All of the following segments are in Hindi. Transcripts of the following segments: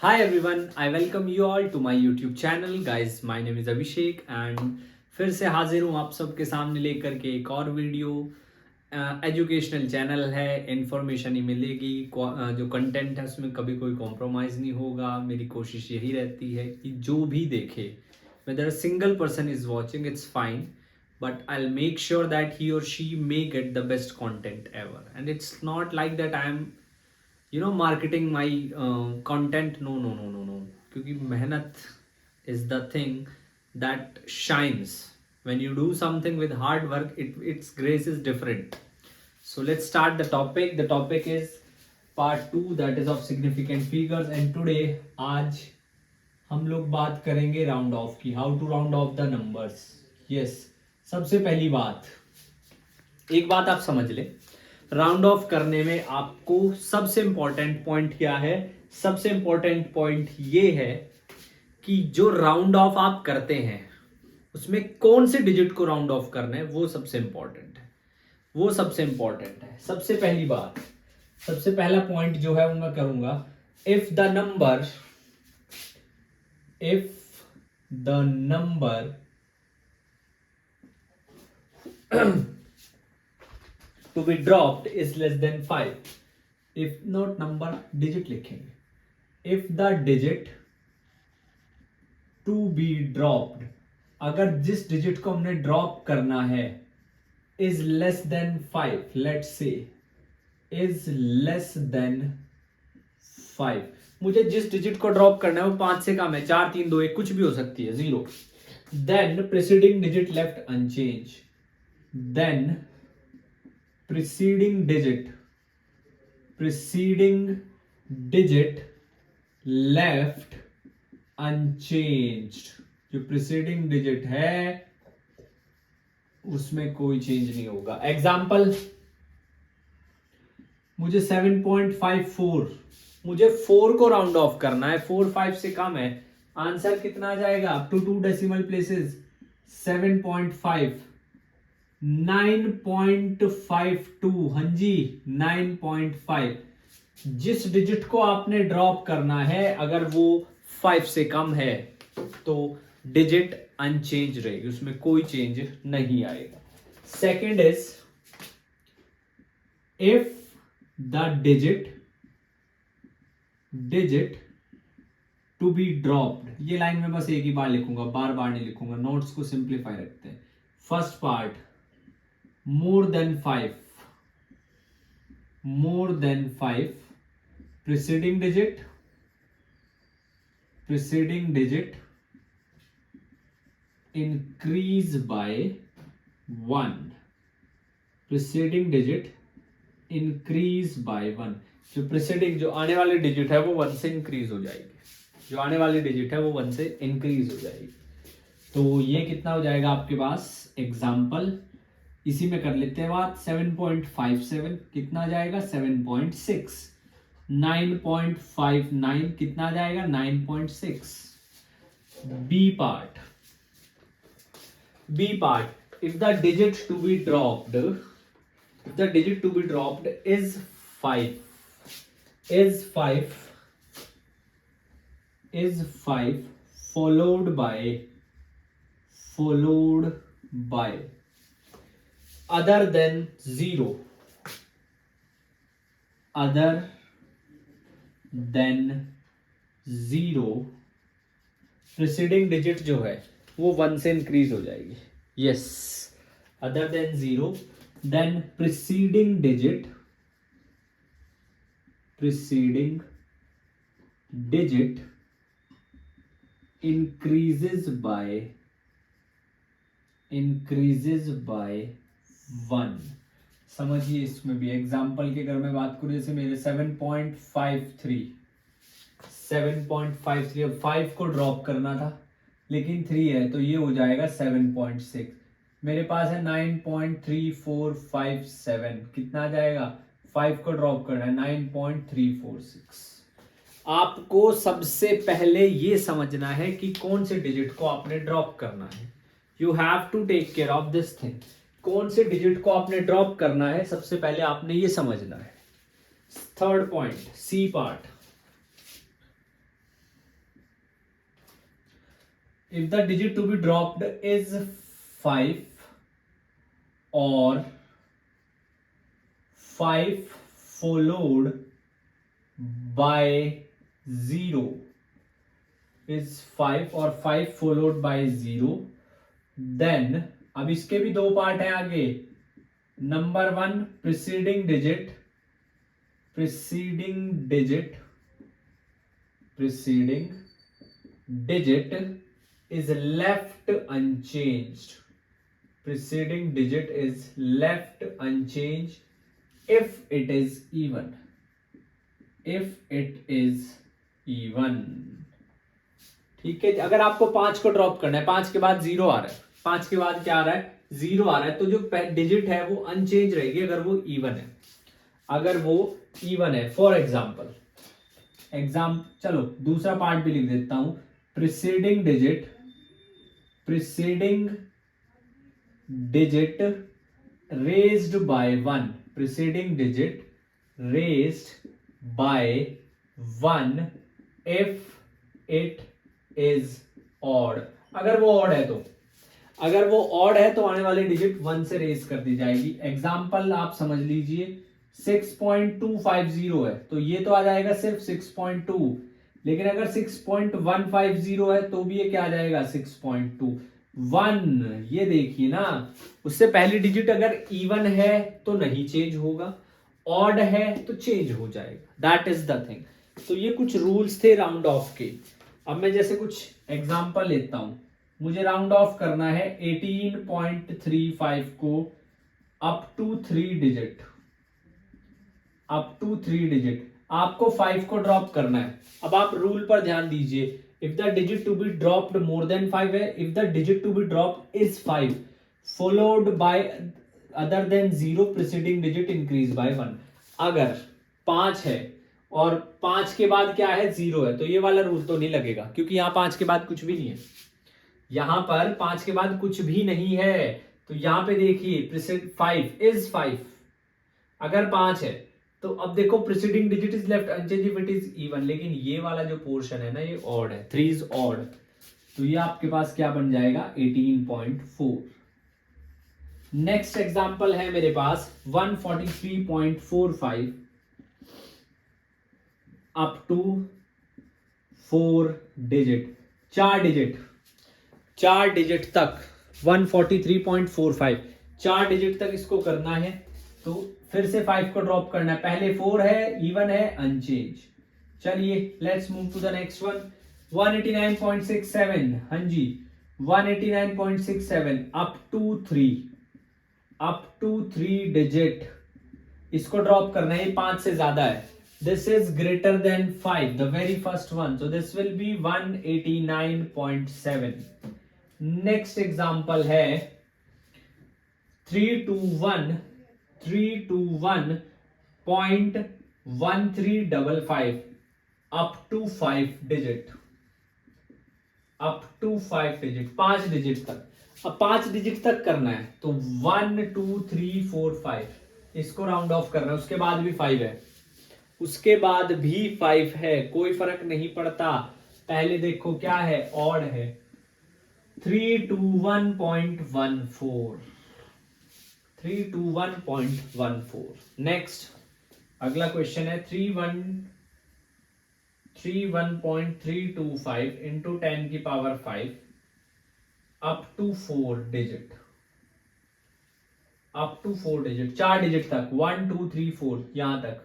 Hi everyone, I welcome you all to my YouTube channel. Guys, my name is Abhishek and फिर से हाजिर हूँ आप सबके सामने लेकर के एक और वीडियो। एजुकेशनल चैनल है, इन्फॉर्मेशन ही मिलेगी। जो कंटेंट है उसमें कभी कोई कॉम्प्रोमाइज़ नहीं होगा। मेरी कोशिश यही रहती है कि जो भी देखे, whether a single person is watching, it's fine, but I'll make sure that he or she may get the best content ever. And it's not like that I am marketing my content. No, क्योंकि मेहनत is the thing that shines. When you do something with hard work, its grace is different. So let's start the topic. The topic is part 2, that is of significant figures. And today आज हम लोग बात करेंगे राउंड ऑफ की, how to round off the numbers. Yes, सबसे पहली बात, एक बात आप समझ ले, राउंड ऑफ करने में आपको सबसे इंपॉर्टेंट पॉइंट क्या है? सबसे इंपॉर्टेंट पॉइंट ये है कि जो राउंड ऑफ आप करते हैं उसमें कौन से डिजिट को राउंड ऑफ करना है, वो सबसे इंपॉर्टेंट है। वो सबसे इंपॉर्टेंट है। सबसे पहली बात, सबसे पहला पॉइंट जो है वो मैं करूंगा, if the number to be dropped is less than 5, if not number, digit लिखेंगे। if the digit to be dropped, अगर जिस डिजिट को हमने ड्रॉप करना है, is less than 5, let's say is less than 5, मुझे जिस डिजिट को ड्रॉप करना है वो 5 से कम है, 4 3 2 1 कुछ भी हो सकती है, 0, then preceding digit left unchanged, then preceding digit left unchanged, जो preceding digit है उसमें कोई चेंज नहीं होगा। एग्जाम्पल, मुझे 7.54, मुझे 4 को राउंड ऑफ करना है, 4 5 से कम है, आंसर कितना आ जाएगा? अप टू 2 डेसिमल प्लेसेस 7.5, 9.52, हाँ जी 9.5। जिस डिजिट को आपने ड्रॉप करना है अगर वो 5 से कम है तो डिजिट अनचेंज रहेगी, उसमें कोई चेंज नहीं आएगा। Second is, if the digit to be dropped, ये लाइन में बस एक ही बार लिखूंगा, बार बार नहीं लिखूंगा, नोट्स को सिंप्लीफाई रखते हैं। First part, more than 5, preceding digit increase by 1, preceding digit increase by 1, जो preceding जो आने वाली डिजिट है वो 1 से इंक्रीज हो जाएगी, जो आने वाली डिजिट है वो 1 से इंक्रीज हो जाएगी। तो ये कितना हो जाएगा आपके पास? एग्जाम्पल इसी में कर लेते हैं बात। 7.57 कितना आ जाएगा? 7.6। 9.59 कितना आ जाएगा? 9.6। B part, if the digit to be dropped is 5 followed by other than 0, preceding digit जो है वो 1 से इंक्रीज हो जाएगी। Yes, other than 0, then preceding digit increases by 1। समझिए इसमें भी एग्जाम्पल की अगर मैं बात करूं, जैसे मेरे 7.53, अब 5 को ड्रॉप करना था लेकिन 3 है तो ये हो जाएगा 7.6। मेरे पास है 9.3457, कितना आ जाएगा? 5 को ड्रॉप करना है, 9.346। आपको सबसे पहले ये समझना है कि कौन से डिजिट को आपने ड्रॉप करना है। You have to take care of this thing. कौन से डिजिट को आपने ड्रॉप करना है, सबसे पहले आपने ये समझना है। Third point, C part, if the digit to be dropped is 5 or 5 followed by 0, is 5 और 5 followed by 0, then अब इसके भी दो पार्ट है आगे. Number 1, preceding digit is left unchanged. Preceding digit is left unchanged if it is even. ठीक है. अगर आपको 5 को ड्रॉप करना है, 5 के बाद 0 आ रहा है, 5 के बाद क्या आ रहा है, 0 आ रहा है, तो जो डिजिट है वो अनचेंज रहेगी अगर वो इवन है. फॉर एग्जाम्पल चलो दूसरा पार्ट भी लिख देता हूं. Preceding digit raised bye 1. Preceding digit raised bye 1 if it is odd. अगर वो ऑड है तो आने वाली डिजिट 1 से रेज कर दी जाएगी. एग्जाम्पल आप समझ लीजिए 6.250 है तो ये तो आ जाएगा सिर्फ 6.2, लेकिन अगर 6.150 है तो भी ये क्या आ जाएगा 6.2. 1 ये देखिए ना, उससे पहली डिजिट अगर इवन है तो नहीं चेंज होगा, ऑड है तो चेंज हो जाएगा. That is the thing. तो ये कुछ रूल्स थे राउंड ऑफ के. अब मैं जैसे कुछ एग्जांपल लेता हूं. मुझे राउंड ऑफ करना है 18.35 को अप टू 3 डिजिट. आपको 5 को ड्रॉप करना है. अब आप रूल पर ध्यान दीजिए. If the digit to be dropped more than 5 है, if the digit to be dropped is 5 followed by other than 0 preceding digit increase by 1. अगर 5 है और 5 के बाद क्या है 0 है तो ये वाला रूल तो नहीं लगेगा, क्योंकि यहाँ 5 के बाद कुछ भी नहीं है. यहां पर 5 के बाद कुछ भी नहीं है. तो यहां पे देखिए 5 इज 5. अगर 5 है तो अब देखो preceding digit is left unchanged if it is even. लेकिन ये वाला जो पोर्शन है ना ये ऑड है, 3 इज ऑड. तो ये आपके पास क्या बन जाएगा 18.4. नेक्स्ट एग्जांपल है मेरे पास 143.45 अप टू 4 डिजिट. 4 डिजिट तक 143.45 4 डिजिट तक इसको करना है. तो फिर से 5 को ड्रॉप करना है. पहले 4 है, इवन है, अनचेंज. चलिए let's move to the next one. 189.67. हाँ जी 189.67 अप टू 3 डिजिट. इसको ड्रॉप करना है. 5 से ज्यादा है. This is greater than 5, the very first one. So this will be 189.7. Next example है 321.1355 अप टू 5 डिजिट. 5 डिजिट तक. अब 5 डिजिट तक करना है तो 1 2 3 4 5 इसको राउंड ऑफ करना है. उसके बाद भी 5 है, कोई फर्क नहीं पड़ता. पहले देखो क्या है, ऑड है. 321.14. नेक्स्ट अगला क्वेश्चन है 31325 इंटू 10 की power 5 up to 4 digit. 4 digit तक 1 2 3 4 यहां तक.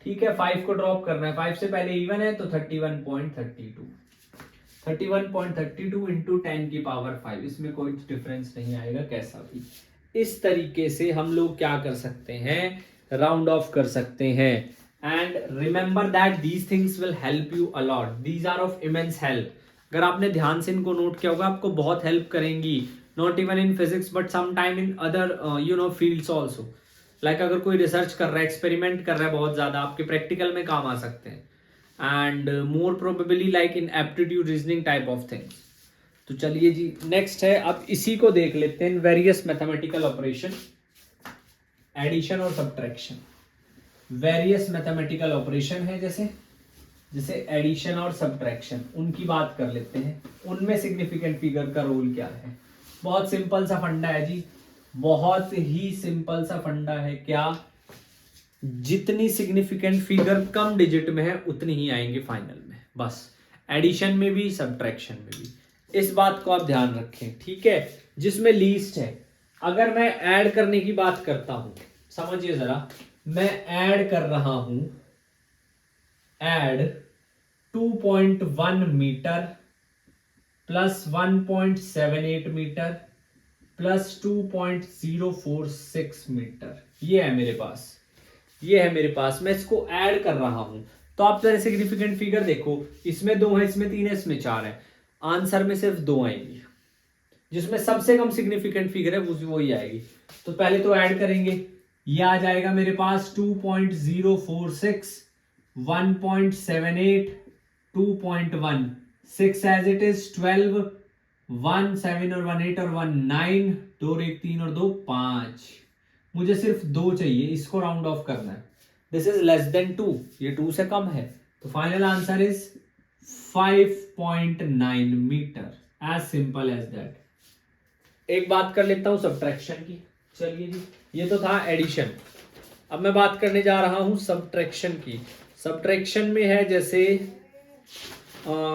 ठीक है 5 को ड्रॉप करना है. 5 से पहले इवन है तो 31.32 इंटू 10 की पावर 5. इसमें कोई डिफरेंस नहीं आएगा कैसा भी. इस तरीके से हम लोग क्या कर सकते हैं, राउंड ऑफ कर सकते हैं. And remember that these things will help you a lot. These are of immense help. अगर आपने ध्यान से इनको नोट किया होगा आपको बहुत हेल्प करेंगी. Not even in physics but some time in other fields also. Like अगर कोई रिसर्च कर रहा है, एक्सपेरिमेंट कर रहा है बहुत ज्यादा, आपके प्रैक्टिकल में काम आ सकते हैं. And more probably like in aptitude reasoning type of things. तो चलिए जी नेक्स्ट है. अब इसी को देख लेते हैं. वेरियस मैथमेटिकल ऑपरेशन, एडिशन और सब्ट्रैक्शन. वेरियस मैथमेटिकल ऑपरेशन है जैसे जैसे एडिशन और सब्ट्रैक्शन, उनकी बात कर लेते हैं। उनमें सिग्निफिकेंट फिगर का रोल क्या है? बहुत सिंपल सा फंडा है जी, बहुत ही सिंपल सा फंडा है। क्या? जितनी सिग्निफिकेंट फिगर कम डिजिट में है उतनी ही आएंगे फाइनल में, बस। एडिशन में भी, सब्ट्रैक्शन में भी, इस बात को आप ध्यान रखें, ठीक है। जिसमें लीस्ट है, अगर मैं ऐड करने की बात करता हूं, समझिए जरा, मैं ऐड कर रहा हूं, add 2.1 metre plus 1.78 metre plus 2.046 metre, ये है मेरे पास, ये है मेरे पास, मैं इसको ऐड कर रहा हूं। तो आप जरा सिग्निफिकेंट फिगर देखो, इसमें 2 है, इसमें 3 है, इसमें 4 है, आंसर में सिर्फ 2 आएंगी। जिसमें सबसे कम सिग्निफिकेंट फिगर है वो ही आएगी। तो पहले तो ऐड करेंगे, ये आ जाएगा मेरे पास 2.046, 1.78, 2.1, 6 एज इट इज, 12, 1 7 और 1 8 और 1 9, 2 और 1 3 और 2 5। मुझे सिर्फ 2 चाहिए, इसको राउंड ऑफ करना है। दिस इज लेस देन 2, ये 2 से कम है, तो final answer is 5.9 metre, as simple as that. एक बात कर लेता हूं सब्ट्रैक्शन की। चलिए जी, ये तो था एडिशन, अब मैं बात करने जा रहा हूं सब्ट्रैक्शन की। सब्ट्रैक्शन में है जैसे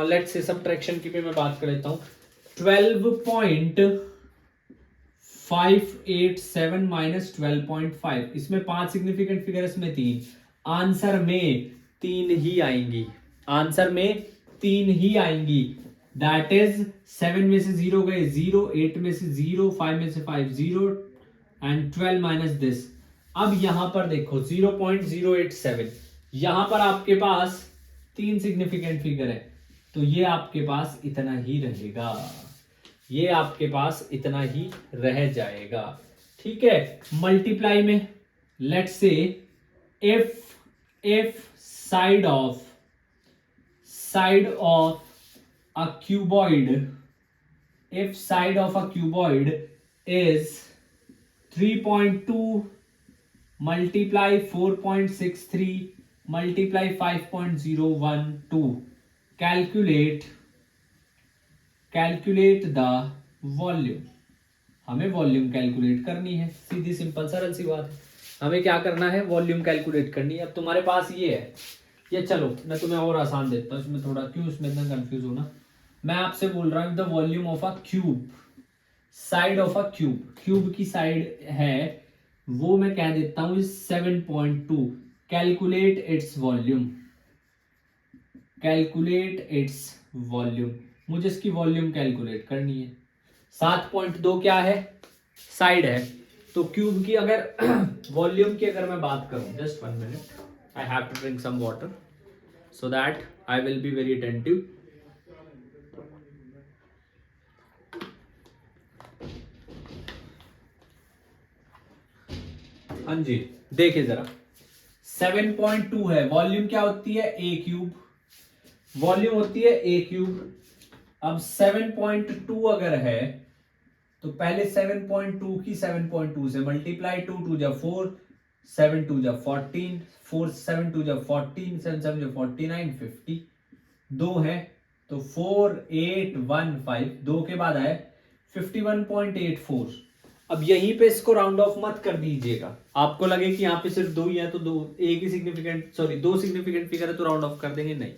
लेट्स से सब्ट्रैक्शन की पे मैं बात कर लेता हूं, 12.587 माइनस 12.5, इसमें 5 सिग्निफिकेंट फिगर, इसमें 3, आंसर में 3 ही आएंगी, आंसर में 3 ही आएंगी। दैट इज 7 में से 0 गए 0, 8 में से 0, 5 में से 5 0 एंड 12 माइनस दिस। अब यहां पर देखो 0.087, यहां पर आपके पास 3 सिग्निफिकेंट फिगर है, तो ये आपके पास इतना ही रहेगा, ये आपके पास इतना ही रह जाएगा, ठीक है। मल्टीप्लाई में let's say if side of a cuboid, if side of a cuboid is 3.2 multiply 4.63 multiply 5.012, calculate the volume। हमें वॉल्यूम कैलकुलेट करनी है, सीधी सिंपल सरल सी बात है, हमें क्या करना है, वॉल्यूम कैलकुलेट करनी है। अब तुम्हारे पास ये है, ये चलो मैं तुम्हें और आसान देता हूँ, इसमें थोड़ा क्यों इसमें इतना कंफ्यूज होना। मैं आपसे बोल रहा हूँ the volume of a cube, side of a cube, cube की साइड है वो मैं कह देता हूँ 7.2, calculate its volume, calculate its volume, मुझे इसकी वॉल्यूम कैलकुलेट करनी है। 7.2 क्या है, साइड है, तो क्यूब की अगर वॉल्यूम की अगर मैं बात करूं, just 1 minute, I have to drink some water so that I will be very attentive. हाँ जी, देखिए जरा, 7.2 है, वॉल्यूम क्या होती है, ए क्यूब, वॉल्यूम होती है ए क्यूब। अब 7.2 अगर है तो पहले 7.2 की 7.2 से मल्टीप्लाई, 2 2 जा 4, 7 2 जा 14, 4 7 2 जा 14, 7 7 जा 49, 50, 2 है तो 4 8 1 5, 2 के बाद आए 51.84। अब यहीं पे इसको राउंड ऑफ मत कर दीजिएगा, आपको लगे कि यहाँ पे सिर्फ 2 ही है तो 2, एक ही सिग्निफिकेंट, सॉरी 2 सिग्निफिकेंट फिगर है तो राउंड ऑफ कर देंगे, नहीं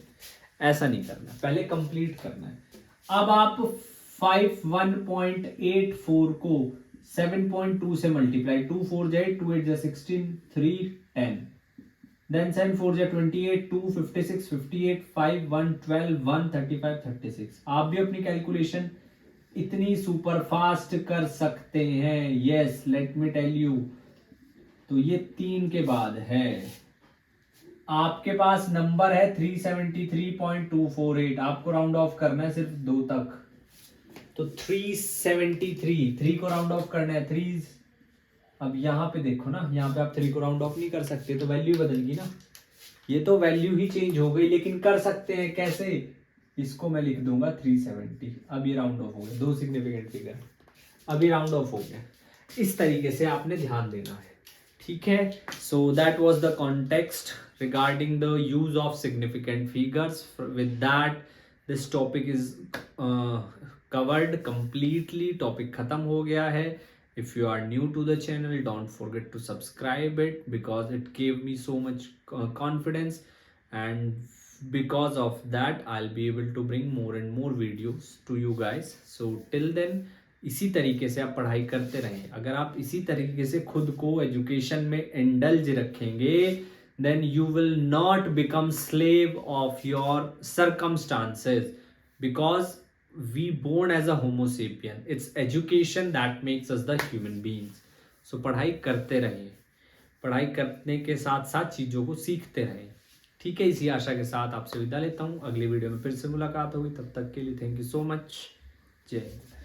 ऐसा नहीं करना, पहले कंप्लीट करना है। अब आप 51.84 को 7.2 से मल्टीप्लाई, 2 4 जा 2 8 जा 16, 3 10, देन 7 4 जा 28, 2 56, 58, 5 1 12, 1 35, 36। आप भी अपनी कैलकुलेशन इतनी सुपर फास्ट कर सकते हैं, yes let me tell you. तो ये 3 के बाद है, आपके पास नंबर है 373.248, आपको राउंड ऑफ करना है सिर्फ 2 तक, तो 373, 3 को राउंड ऑफ करना है 3। अब यहाँ पे देखो ना, यहाँ पे आप 3 को राउंड ऑफ नहीं कर सकते, तो वैल्यू बदल गई ना, ये तो वैल्यू ही चेंज हो गई, लेकिन कर सकते हैं कैसे, इसको मैं लिख दूंगा 370। अब ये राउंड ऑफ हो गया, 2 सिग्निफिकेंट फिगर अभी राउंड ऑफ हो गया, इस तरीके से आपने ध्यान देना है, ठीक है। So that was the context regarding the use of significant figures. With that, this topic is covered completely. Topic खत्म हो गया है. If you are new to the channel, don't forget to subscribe it because it gave me so much confidence, and because of that I'll be able to bring more and more videos to you guys. So till then, इसी तरीके से आप पढ़ाई करते रहें. अगर आप इसी तरीके से खुद को एजुकेशन में इंडल्ज रखेंगे, then you will not become slave of your circumstances, because we born as a homo sapien. It's education that makes us the human beings. So पढ़ाई करते रहें, पढ़ाई करने के साथ साथ चीज़ों को सीखते रहें. ठीक है, इसी आशा के साथ आपसे विदा लेता हूँ. अगली वीडियो में फिर से मुलाकात होगी. तब तक के लिए थैंक यू सो मच. जय हिंद.